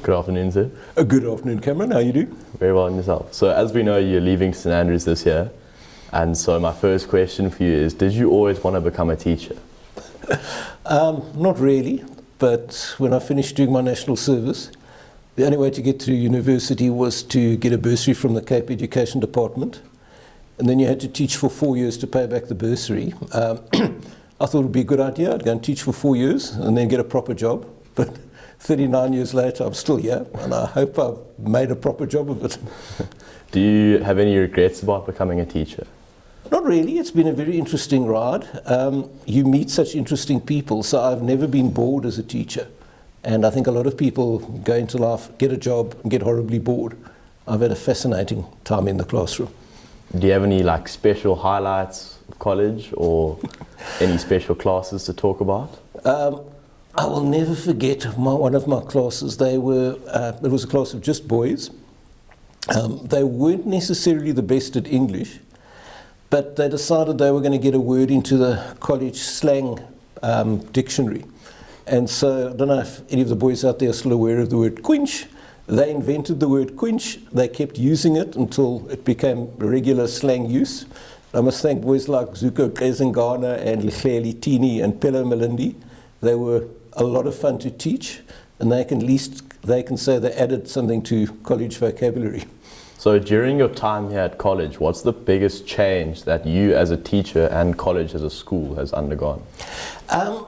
Good afternoon, sir. Good afternoon, Cameron. How you do? Very well, and yourself. So as we know, you're leaving St Andrews this year. And so my first question for you is, did you always want to become a teacher? Not really, but when I finished doing my national service, the only way to get to university was to get a bursary from the Cape Education Department. And then you had to teach for 4 years to pay back the bursary. I thought it would be a good idea. I'd go and teach for 4 years and then get a proper job. But 39 years later, I'm still here, and I hope I've made a proper job of it. Do you have any regrets about becoming a teacher? Not really. It's been a very interesting ride. You meet such interesting people, so I've never been bored as a teacher. And I think a lot of people go into life, get a job, and get horribly bored. I've had a fascinating time in the classroom. Do you have any special highlights of college or any special classes to talk about? I will never forget one of my classes. It was a class of just boys. They weren't necessarily the best at English, but they decided they were going to get a word into the college slang dictionary. And so I don't know if any of the boys out there are still aware of the word quench. They invented the word quench. They kept using it until it became regular slang use. I must thank boys like Zuko Kezengana and Lihleli Tini and Pello Malindi. They were a lot of fun to teach, and they can say they added something to college vocabulary. So during your time here at college, what's the biggest change that you as a teacher and college as a school has undergone? I'm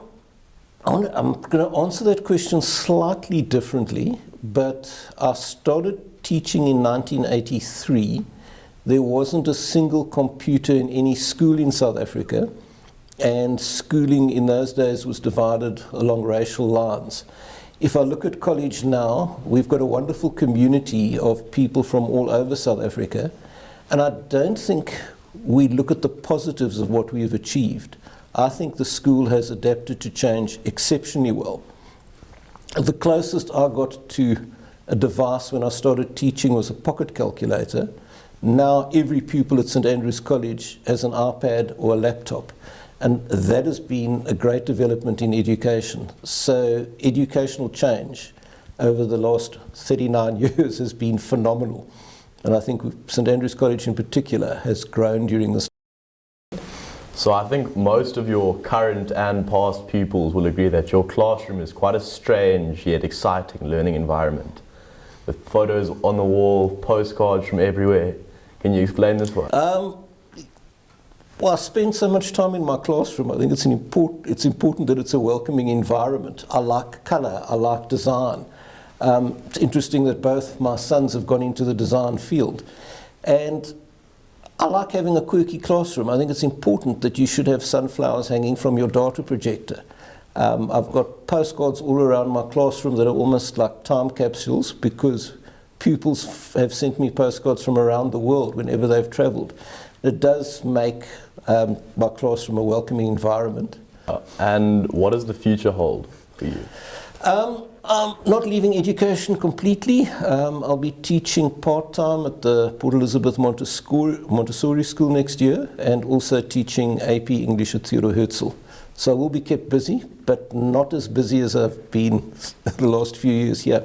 going to answer that question slightly differently, but I started teaching in 1983. There wasn't a single computer in any school in South Africa, and schooling in those days was divided along racial lines. If I look at college now, we've got a wonderful community of people from all over South Africa, and I don't think we look at the positives of what we have achieved. I think the school has adapted to change exceptionally well. The closest I got to a device when I started teaching was a pocket calculator. Now every pupil at St Andrews College has an iPad or a laptop. And that has been a great development in education. So educational change over the last 39 years has been phenomenal. And I think St Andrews College in particular has grown during this. So I think most of your current and past pupils will agree that your classroom is quite a strange yet exciting learning environment, with photos on the wall, postcards from everywhere. Can you explain this for us? Well, I spend so much time in my classroom. I think it's important that it's a welcoming environment. I like colour, I like design. It's interesting that both my sons have gone into the design field. And I like having a quirky classroom. I think it's important that you should have sunflowers hanging from your data projector. I've got postcards all around my classroom that are almost like time capsules, because pupils have sent me postcards from around the world whenever they've travelled. It does make my classroom a welcoming environment. And what does the future hold for you? I'm not leaving education completely. I'll be teaching part-time at the Port Elizabeth Montessori School next year, and also teaching AP English at Theodore Herzl. So I will be kept busy, but not as busy as I've been the last few years here.